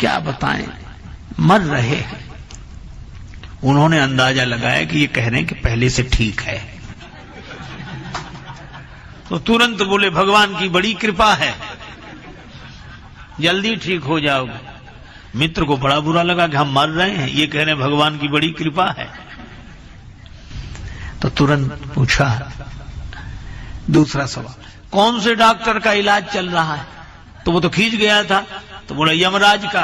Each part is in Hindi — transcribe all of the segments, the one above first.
क्या बताएं, मर रहे हैं। उन्होंने अंदाजा लगाया कि ये कह रहे हैं कि पहले से ठीक है, तो तुरंत बोले भगवान की बड़ी कृपा है, जल्दी ठीक हो जाओगे। मित्र को बड़ा बुरा लगा कि हम मर रहे हैं, ये कह रहे हैं भगवान की बड़ी कृपा है। तो तुरंत पूछा दूसरा सवाल, कौन से डॉक्टर का इलाज चल रहा है? तो वो तो खींच गया था, तो बोला यमराज का।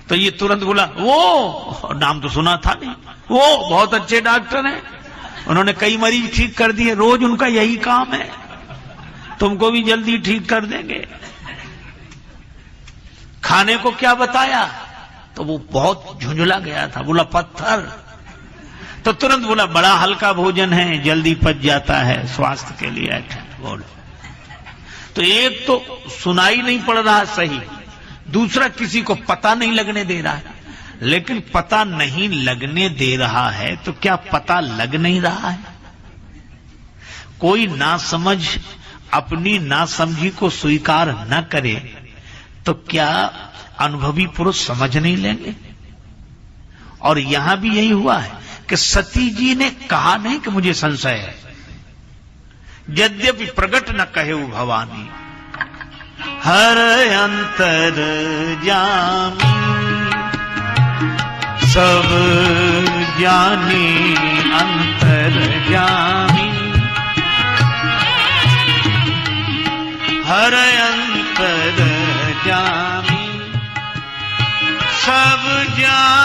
तो ये तुरंत बोला वो, नाम तो सुना था नहीं, वो बहुत अच्छे डॉक्टर हैं, उन्होंने कई मरीज ठीक कर दिए, रोज उनका यही काम है, तुमको भी जल्दी ठीक कर देंगे। खाने को क्या बताया? तो वो बहुत झुंझला गया था, बोला पत्थर। तो तुरंत बोला बड़ा हल्का भोजन है, जल्दी पच जाता है, स्वास्थ्य के लिए अच्छा। बोल, तो एक तो सुनाई नहीं पड़ रहा सही, दूसरा किसी को पता नहीं लगने दे रहा है। लेकिन पता नहीं लगने दे रहा है तो क्या पता लग नहीं रहा है? कोई नासमझ अपनी नासमझी को स्वीकार न करे तो क्या अनुभवी पुरुष समझ नहीं लेंगे? और यहां भी यही हुआ है कि सती जी ने कहा नहीं कि मुझे संशय है, यद्यपि प्रकट न कहे भवानी, हर अंतर जामी सब जानी अंतर जामी, हर अंतर जामी सब जानी,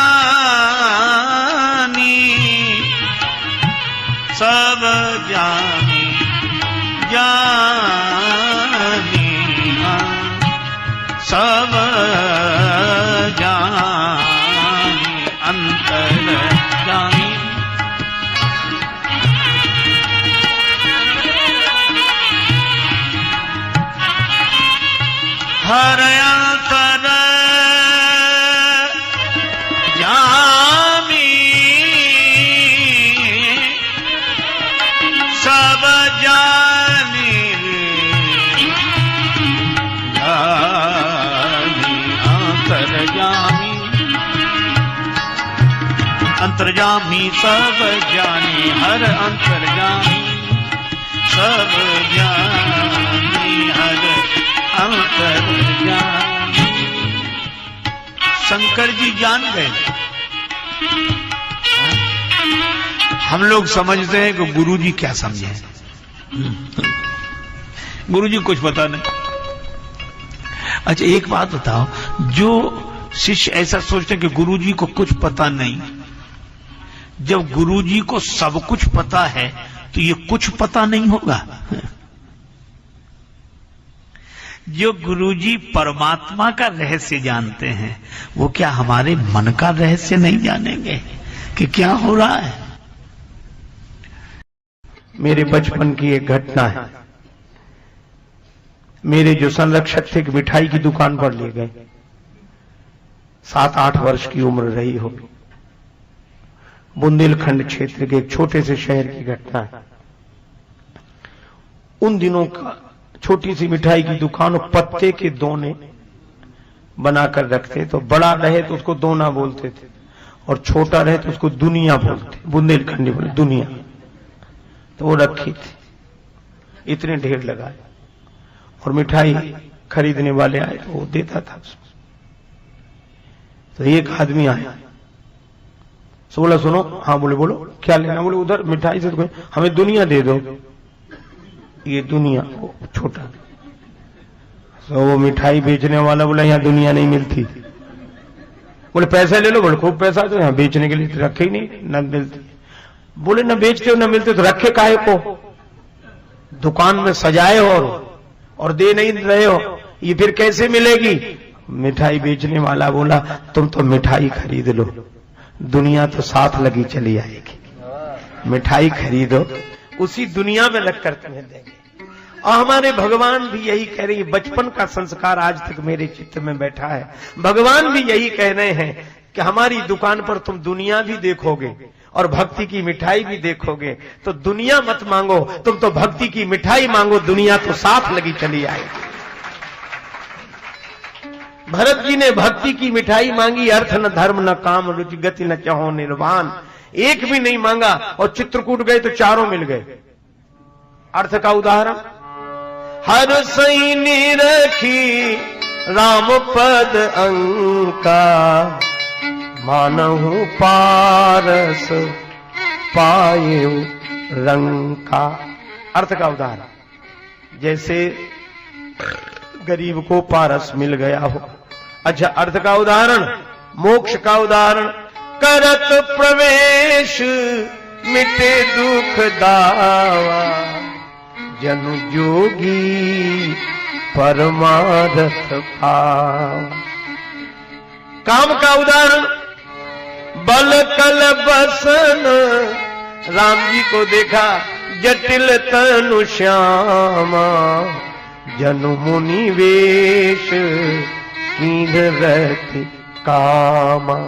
सब जानी जानी सब जानी अंतर जानी। हर अंतर जामी सब जानी अंतर्जामी, अंतर्जामी सब जानी, हर अंतर्जामी सब जानी, हर अंतर्जामी। शंकर जी जान गए। हम लोग समझते हैं कि गुरुजी क्या समझे, गुरुजी कुछ पता नहीं। अच्छा एक बात बताओ, जो शिष्य ऐसा सोचते हैं कि गुरुजी को कुछ पता नहीं, जब गुरुजी को सब कुछ पता है तो ये कुछ पता नहीं होगा? जो गुरुजी परमात्मा का रहस्य जानते हैं, वो क्या हमारे मन का रहस्य नहीं जानेंगे कि क्या हो रहा है? मेरे बचपन की एक घटना है। मेरे जो संरक्षक थे, मिठाई की दुकान पर ले गए, 7-8 वर्ष की उम्र रही होगी। बुंदेलखंड क्षेत्र के एक छोटे से शहर की घटना है। उन दिनों का छोटी सी मिठाई की दुकान, पत्ते के दोने बनाकर रखते, तो बड़ा रहे तो उसको दोना बोलते थे और छोटा रहे तो उसको दुनिया बोलते, बुंदेलखंडी बोले दुनिया। तो वो रखी थी, इतने ढेर लगाए और मिठाई खरीदने वाले आए तो वो देता था उसको। तो एक आदमी आया, सो बोला सुनो, हाँ बोले बोलो क्या लेना? बोले उधर मिठाई से तो हमें दुनिया दे दो। ये दुनिया वो छोटा। तो वो मिठाई बेचने वाला बोला यहाँ दुनिया नहीं मिलती। बोले पैसा ले लो। बोले खूब पैसा, तो यहाँ बेचने के लिए तो रखे ही नहीं, न मिलती। बोले न बेचते हो न मिलते तो रखे काहे को? दुकान में सजाए हो और दे नहीं रहे हो, ये फिर कैसे मिलेगी? मिठाई बेचने वाला बोला तुम तो मिठाई खरीद लो, दुनिया तो साथ लगी चली आएगी। मिठाई खरीदो, उसी दुनिया में रखकर तुम्हें देंगे। और हमारे भगवान भी यही कह रहे हैं, बचपन का संस्कार आज तक मेरे चित्त में बैठा है। भगवान भी यही कह रहे हैं कि हमारी दुकान पर तुम दुनिया भी देखोगे और भक्ति की मिठाई भी देखोगे, तो दुनिया मत मांगो, तुम तो भक्ति की मिठाई मांगो, दुनिया तो साथ लगी चली आएगी। भरत जी ने भक्ति की मिठाई मांगी, अर्थ न धर्म न काम रुचि गति न चाहो निर्वाण, एक भी नहीं मांगा और चित्रकूट गए तो चारों मिल गए। अर्थ का उदाहरण, हर सही निरखी राम पद अंका, मानहु पारस पाए रंका। अर्थ का उदाहरण, जैसे गरीब को पारस मिल गया हो। अच्छा, अर्थ का उदाहरण, मोक्ष का उदाहरण, करत प्रवेश मिटे दुख दावा, जनु जोगी परमारथ पावा। काम का उदाहरण, बल कल बसन, राम जी को देखा जटिल तनु श्यामा, जनु मुनि वेश कीन रहती कामा।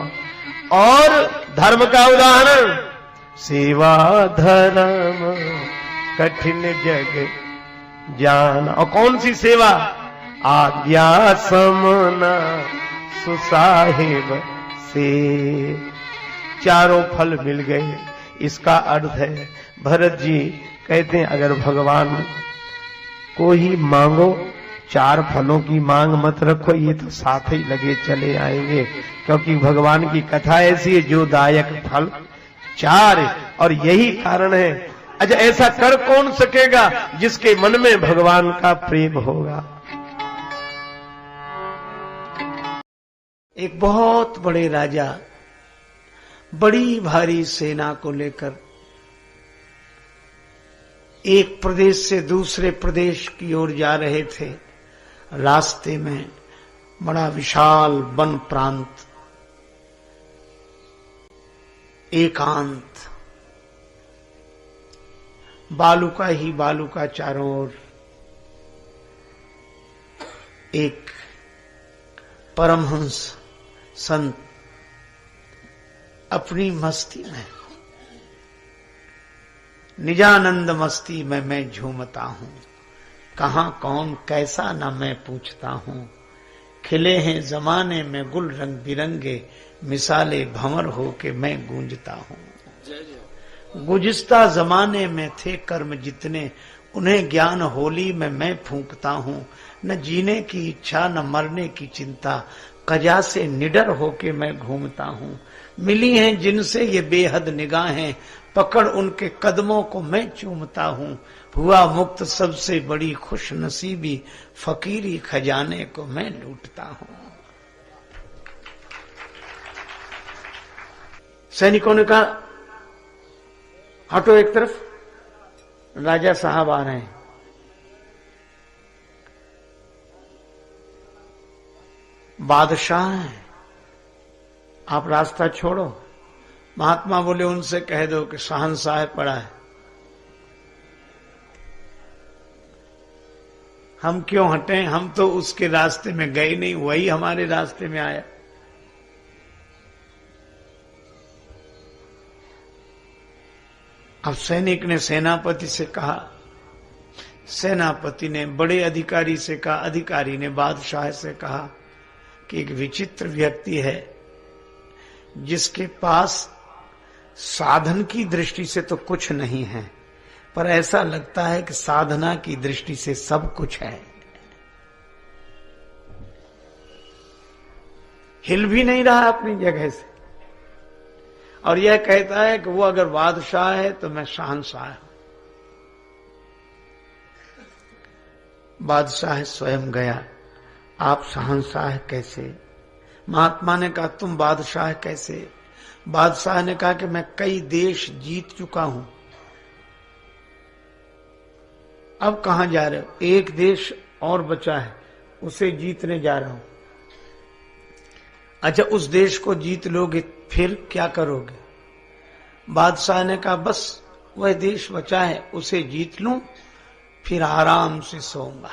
और धर्म का उदाहरण, सेवा धर्म कठिन जग जान। और कौन सी सेवा? आज्ञा समना सुसाहिब से। चारों फल मिल गए। इसका अर्थ है, भरत जी कहते हैं अगर भगवान को ही मांगो, चार फलों की मांग मत रखो, ये तो साथ ही लगे चले आएंगे, क्योंकि भगवान की कथा ऐसी है जो दायक फल चार है, और यही कारण है। अच्छा, ऐसा कर कौन सकेगा? जिसके मन में भगवान का प्रेम होगा। एक बहुत बड़े राजा बड़ी भारी सेना को लेकर एक प्रदेश से दूसरे प्रदेश की ओर जा रहे थे। रास्ते में बड़ा विशाल वन प्रांत, एकांत, बालुका ही बालुका चारों ओर। एक परमहंस संत अपनी मस्ती में, निजानंद मस्ती में मैं झूमता हूं, कहां कौन कैसा न मैं पूछता हूं, खिले हैं जमाने में गुल रंग बिरंगे, मिसाले भंवर हो के मैं गूंजता हूं। गुजिस्ता जमाने में थे कर्म जितने, उन्हें ज्ञान होली में मैं फूंकता हूं। न जीने की इच्छा न मरने की चिंता, कजा से निडर होके मैं घूमता हूं। मिली हैं जिनसे ये बेहद निगाहें, पकड़ उनके कदमों को मैं चूमता हूं। हुआ मुक्त सबसे बड़ी खुश नसीबी, फकीरी खजाने को मैं लूटता हूं। सैनिकों ने कहा हटो एक तरफ, राजा साहब आ रहे हैं। बादशाह हैं, आप रास्ता छोड़ो। महात्मा बोले उनसे कह दो कि शहंशाह पड़ा है। हम क्यों हटें, हम तो उसके रास्ते में गए नहीं, वही हमारे रास्ते में आया। अब सैनिक ने सेनापति से कहा, सेनापति ने बड़े अधिकारी से कहा, अधिकारी ने बादशाह से कहा कि एक विचित्र व्यक्ति है जिसके पास साधन की दृष्टि से तो कुछ नहीं है, पर ऐसा लगता है कि साधना की दृष्टि से सब कुछ है। हिल भी नहीं रहा अपनी जगह से, और यह कहता है कि वो अगर बादशाह है तो मैं शहंशाह हूं। बादशाह स्वयं गया, आप शहंशाह कैसे? महात्मा ने कहा तुम बादशाह कैसे? बादशाह ने कहा कि मैं कई देश जीत चुका हूं, अब कहां जा रहे हो? एक देश और बचा है, उसे जीतने जा रहा हूं। अच्छा, उस देश को जीत लोगे फिर क्या करोगे? बादशाह ने कहा बस वह देश बचा है, उसे जीत लूं, फिर आराम से सोऊंगा।